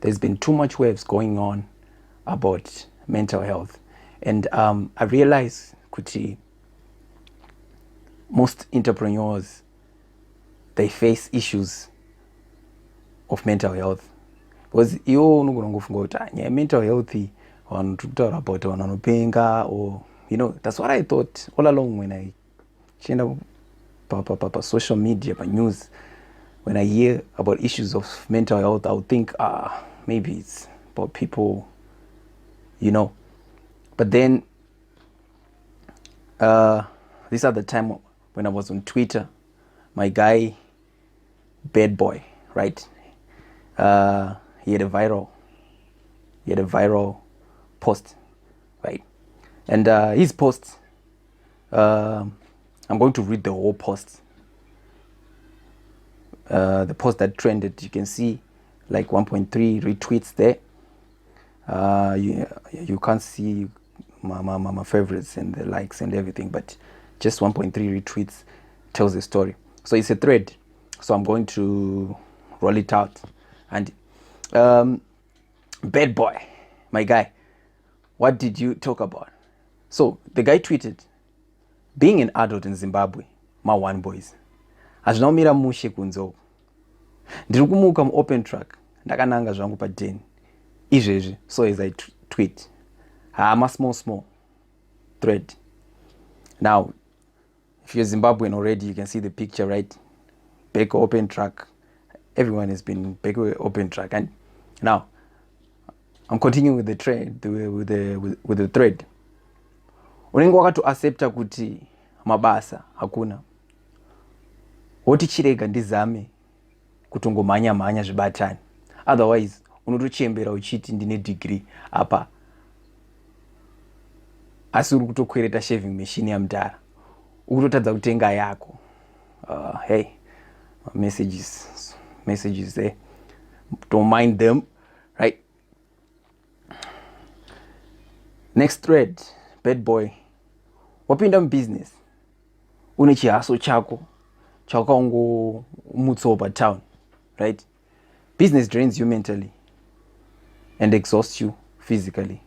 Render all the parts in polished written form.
there's been too much waves going on about mental health. And I realize kuti most entrepreneurs, they face issues of mental health. Because you mental health about or that's what I thought all along when I changed social media, by news. When I hear about issues of mental health, I would think, maybe it's about people, But then, this other time when I was on Twitter, my guy, Bad Boy, right? He had a viral post, right? And his post, I'm going to read the whole post. The post that trended, you can see like 1.3 retweets there. You can't see my favorites and the likes and everything, but just 1.3 retweets tells the story. So it's a thread. So I'm going to roll it out. And Bad Boy, my guy, what did you talk about? So the guy tweeted, being an adult in Zimbabwe, my one boys, azvinomira mushe kunzoko. Ndiri kumuka open track, ndakananga zvangu pa10. Izvezvi, so as I tweet. I'm a small thread. Now, if you're Zimbabwean already, you can see the picture, right? Back open track. Everyone has been back open track. And now, I'm continuing with the thread, with the thread. Unenge wakato accepta kuti mabasa hakuna. Woti chirega ndizame kutongomhanya zvibatani. Otherwise, unotochembera uchiti ndine degree apa. Asi uri kutokwereta shaving machine yamudhara. Ukutotadza kutenga yako. Hey, messages there. Don't mind them, right? Next thread, Bad Boy. Wapinda business. Une chihaso chako. Chakaungo mutsoba town, right? Business drains you mentally and exhausts you physically.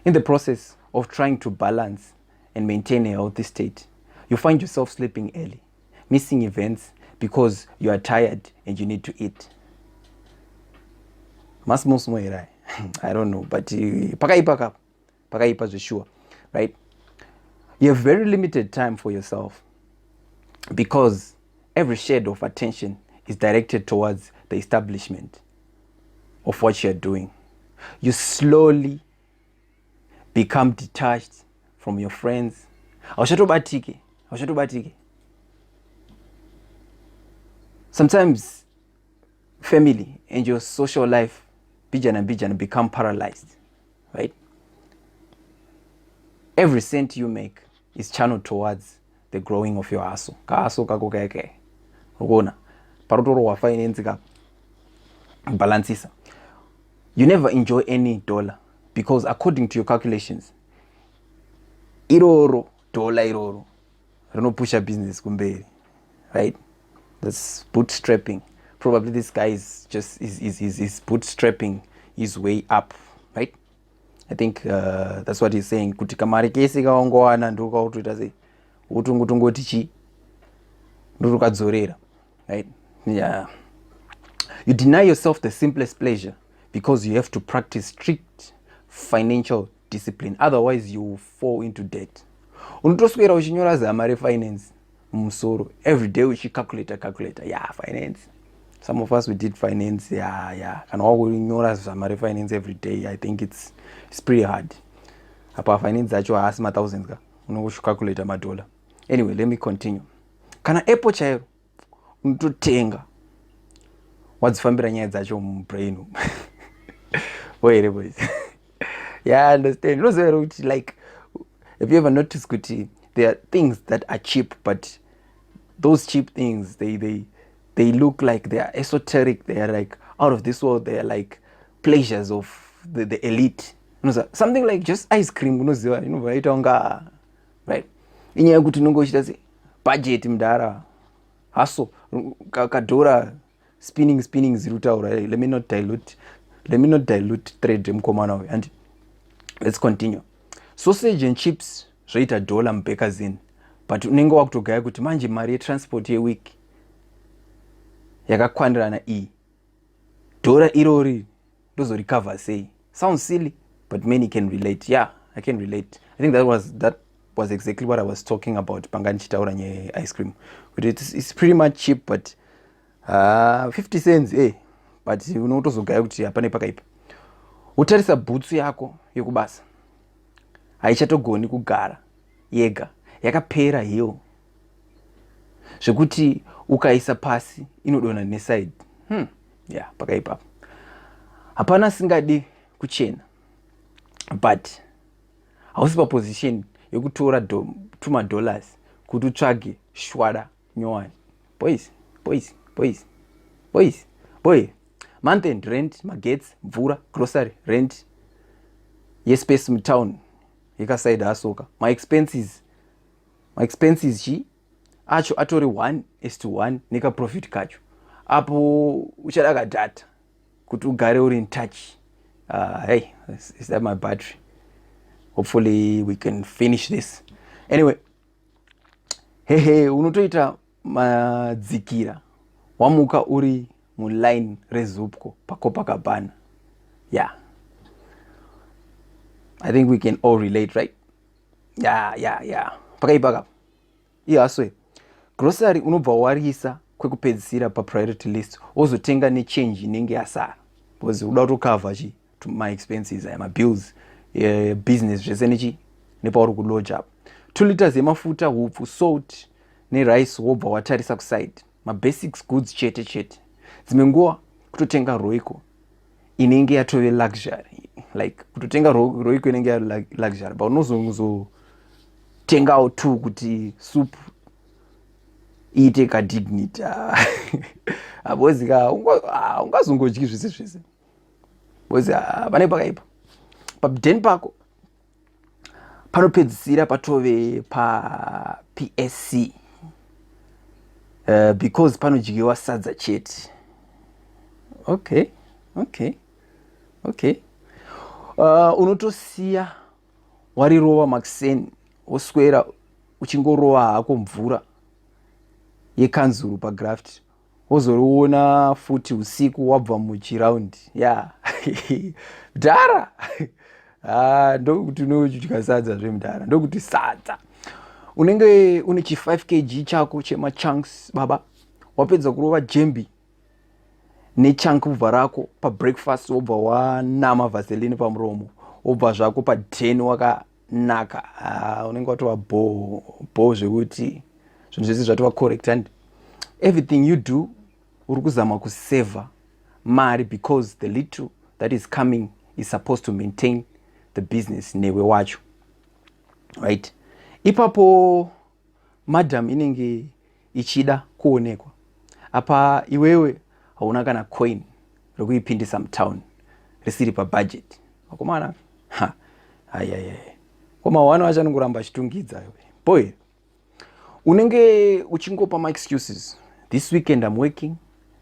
In the process of trying to balance and maintain a healthy state, you find yourself sleeping early, missing events because you are tired and you need to eat. I don't know, but pakaipa sure, right? You have very limited time for yourself because every shade of attention is directed towards the establishment of what you're doing. You slowly become detached from your friends. Sometimes family and your social life bijana become paralyzed, right? Every cent you make is channeled towards the growing of your hustle. Balancisa. You never enjoy any dollar because according to your calculations, dollar no push a business kumberi, right? That's bootstrapping. Probably this guy is just is bootstrapping his way up, right? I think that's what he's saying. Kuti kamari kesi kaongoana ndoka utoita sei utongoti chi ndorukadzorera, right? Yeah. You deny yourself the simplest pleasure because you have to practice strict financial discipline. Otherwise, you will fall into debt. Unotoswera uchinyora zama refinance musoro every day calculator. Yeah, finance. Some of us we did finance. Yeah. And all we nyora zama refinance every day. I think it's pretty hard. Apa finance acho asima thousands ka. Calculator $1. Anyway, let me continue. Kana Apple chairo unototenga wadzifambira nyaya dzacho mubrain. Wait, boys. Yeah, I understand. Like, have you ever noticed kuti there are things that are cheap, but those cheap things they look like they are esoteric, they are like out of this world, they are like pleasures of the elite. Something like just ice cream, right? Inyaya kuti nongochita se budget mudhara haso kadhora spinning zirutaura. Let me not dilute let me not dilute thread mukomana uyu and let's continue. Sausage and chips zvoita $1 mubakers in, but unenge wakutogaya kuti manje mari yetransport yeweek yakakwanirana iyi $1 irori ndozorecover sei. Sounds silly, but many can relate. Yeah, I can relate. I think that was exactly what I was talking about panga ndichitaura ice cream. But it's pretty much cheap, but 50 cents but unotozogaya kuti hapane pakaipa. Utarisa bhutsu yako yekubasa haichatogoni kugara yega, yakapera hiyo zvekuti ukaisa pasi inodonha neside. Yeah, pakaipa. Hapana singadi kuchena, but hausi paposition yekutora $2 kuti utsvage shwada nyowani. Boy, month end rent, magetsi, mvura, grocery, rent, yespace mutown yekaside hasoka. My expenses chi acho atori 1:1 neka profit kacho. Apo uchada ka data kuti ugare uri in touch. Hey, is that my battery? Hopefully we can finish this. Anyway, unotoita madzikira wamuka uri muline rezupko pakopakabana. Yeah, I think we can all relate, right? Yeah. Pakaipa aswe grocery unobva warisa kwekupedzisira priority list ozotenga nechange inenge yasara because uda kucover my expenses my bills business zvese nepauri kuloja. 2 liters yemafuta, hupfu, salt nerice wobva watarisa kuside. Basics goods chete. Dzimwe nguva kutotenga roiko inenge yatove luxury, like kutotenga roiko inenge ya luxury, but unozongotengawo tu kuti soup iite kadignity. Bozi ungazongodyi zvese bozi pane pakaipa. Pabudheni pako panopedzisira patove pa PSC because panodyiwa sadza chete. Okay. Unotosiya warirova makuseni oswera uchingorova hako mvura yekanzuru pagraft wozoriona futi usiku wabva muchiraundi. Yeah. Mudhara ndokuti unodya sadza zvemudhara, ndokuti sadza unenge une 5 kg chako chemachunks baba, wapedza kurova jembi nechunk kubva rako pabreakfast, wobva wanama vaseline pamuromo, wobva zvako pa10 wakanaka. Unenge watova bo zvekuti zvinhu zvese zvatova correct, and everything you do uri kuzama kuseva mari because the little that is coming is supposed to maintain the business newe wacho, right? Ipapo madam inenge ichida kuonekwa apa iwewe hauna kana coin rekuipindisa mutown risiri pabudget. Wakomana koma wana vachanongoramba achitungidza boy. Unenge uchingopa ma excuses. This weekend I'm working,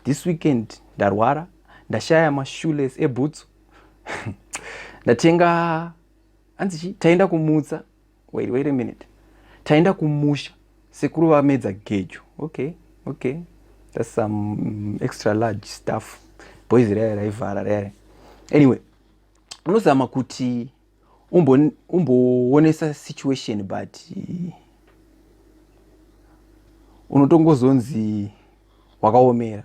this weekend ndarwara, ndashaya mashoeless eboots, ndatenga anzichi taenda kumutsa. Wait a minute, taenda kumusha sekuru vamedza gejo. Okay, that's some extra large stuff. Boys raivhara. Anyway, unozama kuti umboonesa situation, but unotongozonzi wakaomera.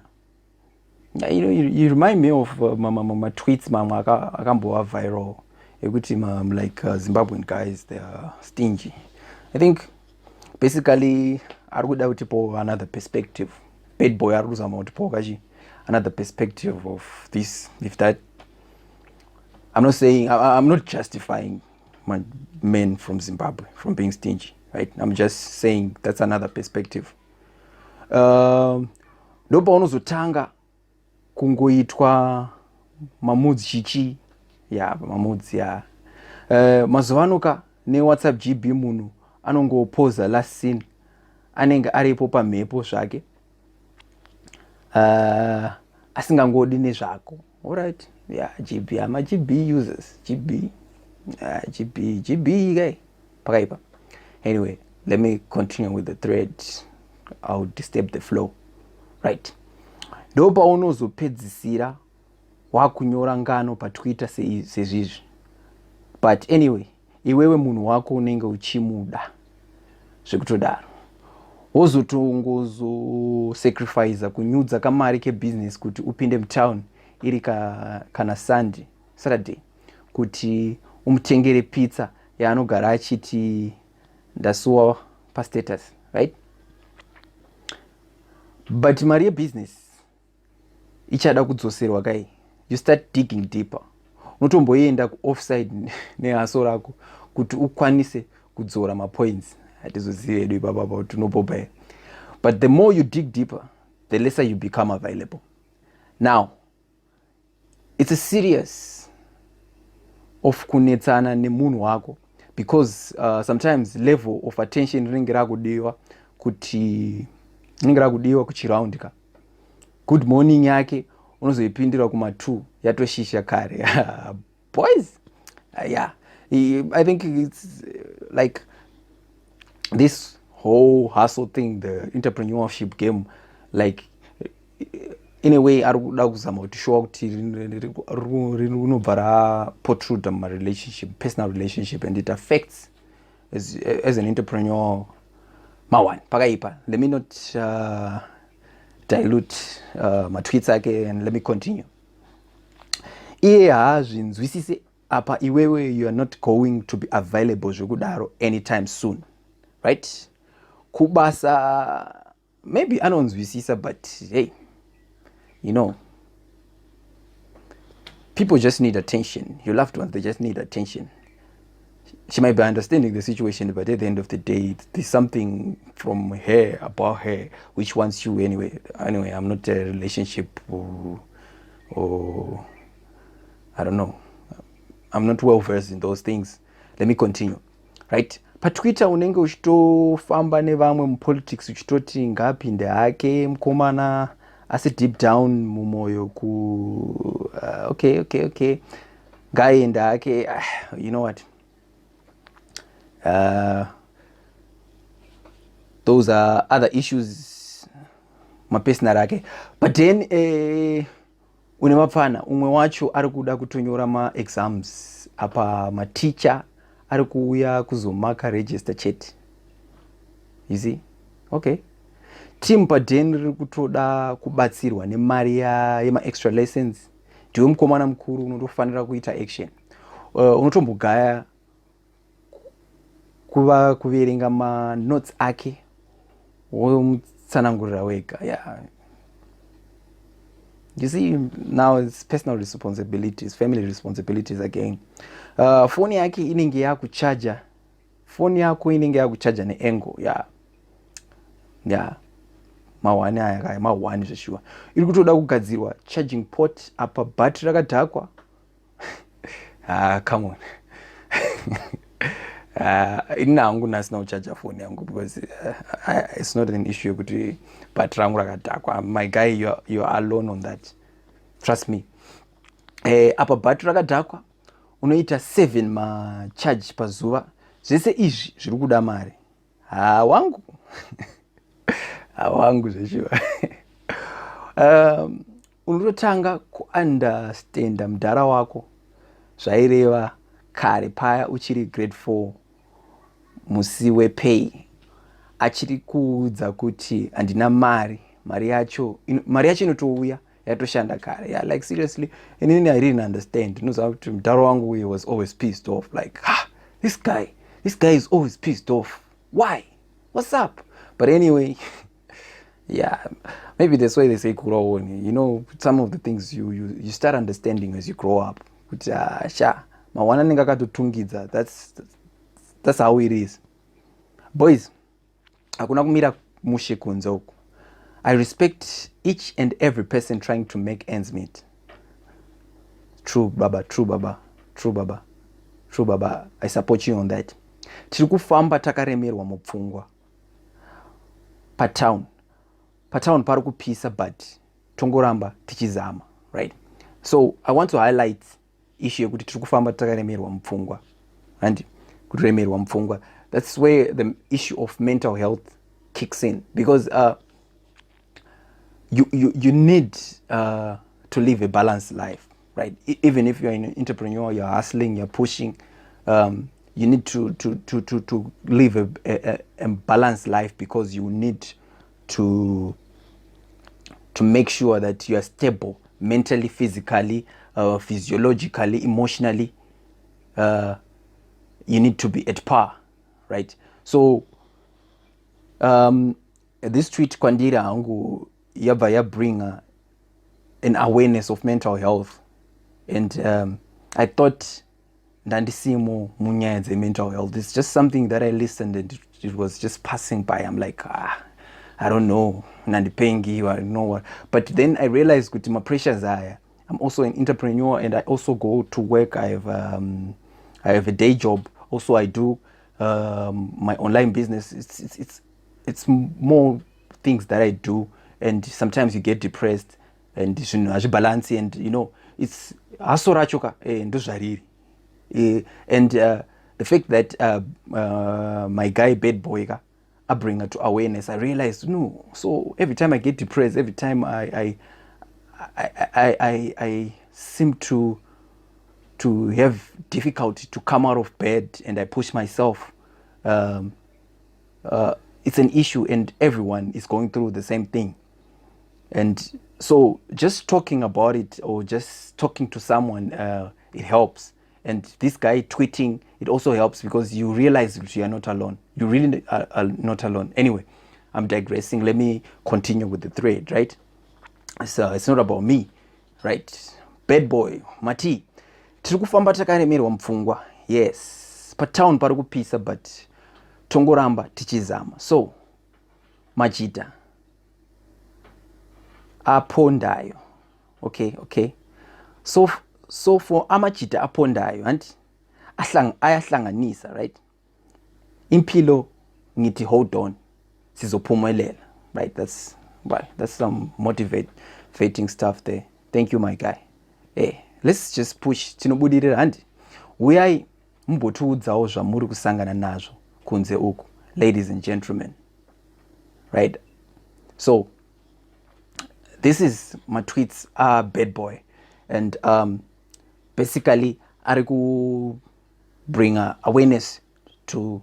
You remind me of my tweets mamwe akambova viral ekuti like Zimbabwean guys, they are stingy. I think basically ari kuda kutipo another perspective. Bad boy ari kuzama kutipo kachi another perspective of this, if that. I'm not justifying my men from Zimbabwe from being stingy, right? I'm just saying that's another perspective. Ndopa unozotanga kungoitwa mamudzi chichi mamudzi mazuvanoka neWhatsApp GB munhu anongopoza last scene anenge aripo pamhepo zvake asingangodi nezvako. All right. Yeah, GB. I'm a GB users. GB. GB guy. Pakaipa. Anyway, let me continue with the thread. I'll disturb the flow. Right. Ndo paunozopedzisira wakunyora ngano patwitter sezvizvi. But anyway, iwewe munhu wako unenge uchimuda zvekutodaro wozotongozo sacrifice kunyudza kamari kebusiness kuti upinde mutown iri kana Saturday kuti umutengere pizza yaanogara achiti ndasuwa pastatus, right? But mari yebusiness ichada kudzoserwa kai. You start digging deeper. Unotomboenda offside nehaso rako kuti ukwanise kudzora mapoints. Hatizozive edu ipapa kuti unopopa. But the more you dig deeper, the lesser you become available. Now, it's a serious of kunetsana nemunhu wako because sometimes level of attention rinenge rakudiwa kuchiround ka. Good morning yake unozoipindira kuma 2 yatoshisha kare. Boys, yeah, I think it's like this whole hustle thing, the entrepreneurship game, like in a way arikuda kuzama kuti show kuti rinobva rapotruda relationship, personal relationship, and it affects as an entrepreneur. Mawan pakaipa. Let me not dilute my tweets ake, and let me continue. Iye hazvinzwisise apa iwewe you are not going to be available zvekudaro anytime soon, right? Kubasa maybe anonzwisisa, but hey, you know, people just need attention. Your loved ones, they just need attention. She might be understanding the situation, but at the end of the day, there's something from her, about her, which wants you anyway. Anyway, I'm not a relationship or I don't know. I'm not well versed in those things. Let me continue. Right? PaTwitter unenge uchitofamba nevamwe mupolitics uchitoti ngapinde hake mukomana asi deep down mumoyo ku okay. Ngaende hake, you know what? Those are other issues mapersonal ake. But then unemapfana umwe wacho arikuda kutonyora ma-exams apa ma-teacher arikuuya kuzomaka register chete. You see? Okay. Team paden rikutoda kubatsirwa nemari yema-extra lessons. Ndiwe mukomana mukuru unotofanira kuita action. Unotombogaya kuverenga ma-notes ake womutsanangurira wega. Yeah. You see, now it's personal responsibilities, family responsibilities again. Phone yake inenge yakuchaja. Phone yako inenge yakuchaja ne-angle. Yeah. Mawani aya mawani zveshuwa. Iri kutoda kugadzirwa charging port apa battery rakadhakwa. Come on. Ina hangu nasina kuchaja phone yangu because it's not an issue kuti battery rangu rakadhakwa. My guy, you're alone on that. Trust me. Apa battery rakadhakwa unoita 7 ma charge pazuva. Zvese izvi zviri kuda mari. Wangu. Wangu zveshuwa. Unototanga kuunderstanda mudhara wako zvaireva kare paya uchiri grade 4 musi wepay achiri kuudza kuti handina mari yacho inotouya yatoshanda kare. Yeah, like seriously, and then I didn't understand. Mudhara wangu was always pissed off, like this guy is always pissed off. Why? What's up? But anyway, yeah, maybe that's why they say grow on. You know, some of the things you start understanding as you grow up. That's how it is. Boys, hakuna kumira mushe kunza uku. I respect each and every person trying to make ends meet. True baba. I support you on that. Tiri kufamba takaremerwa mupfungwa. Patown pari kupisa, but tongoramba tichizama, right? So I want to highlight issue yekuti tiri kufamba takaremerwa mupfungwa and kuremerwa mupfungwa. That's where the issue of mental health kicks in, because you need to live a balanced life, right? Even if you're an entrepreneur, you're hustling, you're pushing, you need to live a balanced life, because you need to make sure that you are stable mentally, physically, physiologically, emotionally. You need to be at par, right? So this tweet kwandira hangu yabva yabringa an awareness of mental health, and I thought ndandisimo munyaya dzemental health. It's just something that I listened and it was just passing by. I'm like, I don't know, nandipengi, I don't know what. But then I realized kuti my pressures are, I'm also an entrepreneur and I also go to work. I have a day job. Also I do my online business. It's more things that I do, and sometimes you get depressed and balance, and it's asorachoka ndozvariri. And the fact that my guy Bad Boy I bring her to awareness, I realized, no, so every time I get depressed, every time I seem to have difficulty to come out of bed and I push myself, it's an issue, and everyone is going through the same thing. And so just talking about it or just talking to someone, it helps. And this guy tweeting, it also helps, because you realize that you are not alone. You really are not alone. Anyway, I'm digressing. Let me continue with the thread, right? So it's not about me, right? Bad Boy, Mati. Tiri kufamba takaremerwa mupfungwa. Yes. Patown pari kupisa, but tongoramba tichizama. So, Majida. Apondayo. Okay. So for amajita apondayo and ayahlanganisa, right? Impilo ngithi hold on, sizophumelela, right? That's some motivating stuff there. Thank you, my guy. Hey, let's just push. Tinobudirira handi uyai mbotiudzawo zvamuri kusangana nazvo kunze uku, ladies and gentlemen, right? So this is my tweets are Bad Boy, and basically ariku bring awareness to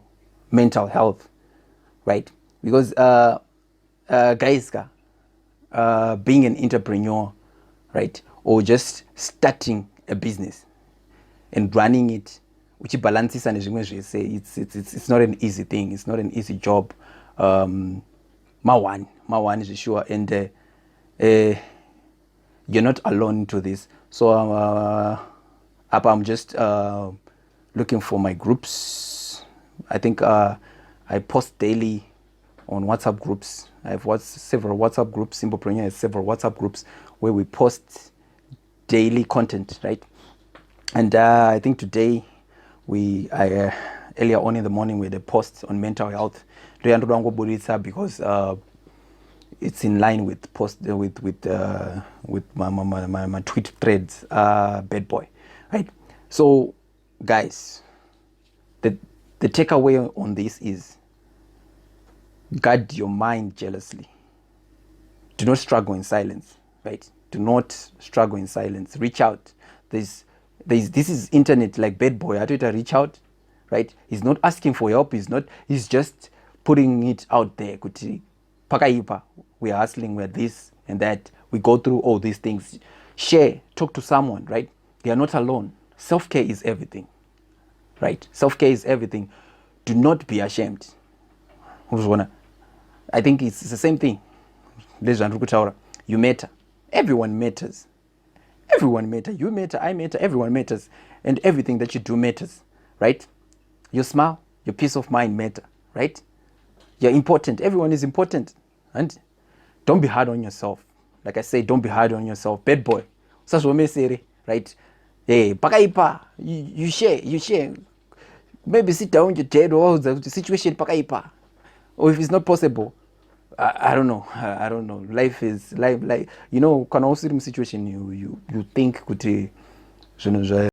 mental health, right? Because guys, being an entrepreneur, right, or just starting a business and running it, which balances and say it's not an easy thing. It's not an easy job. Mawan is sure, and you're not alone to this. So I'm just looking for my groups. I think I post daily on WhatsApp groups. I have several WhatsApp groups. Simplepreneur has several WhatsApp groups where we post daily content, right? And I think today earlier on in the morning we had a post on mental health because it's in line with my tweet threads, Bad Boy, right? So guys, the takeaway on this is guard your mind jealously. Do not struggle in silence, right? Do not struggle in silence. Reach out. This is internet, like Bad Boy. I to reach out, right? He's not asking for help. He's just putting it out there. Pakaipa, we are hustling, we're this and that. We go through all these things. Share, talk to someone, right? You are not alone. Self-care is everything, right? Self-care is everything. Do not be ashamed. I think it's the same thing. You matter. Everyone matters. Everyone matters. You matter, I matter, everyone matters. And everything that you do matters, right? Your smile, your peace of mind matter, right? You're important. Everyone is important. And don't be hard on yourself. Like I say, don't be hard on yourself. Bad Boy. Right? Hey, pakaipa. You share. Maybe sit down your dead or the situation pakaipa. Or if it's not possible, I don't know. I don't know. Life is life, like, you know, kana usiri mu situation you think kuti zvinhu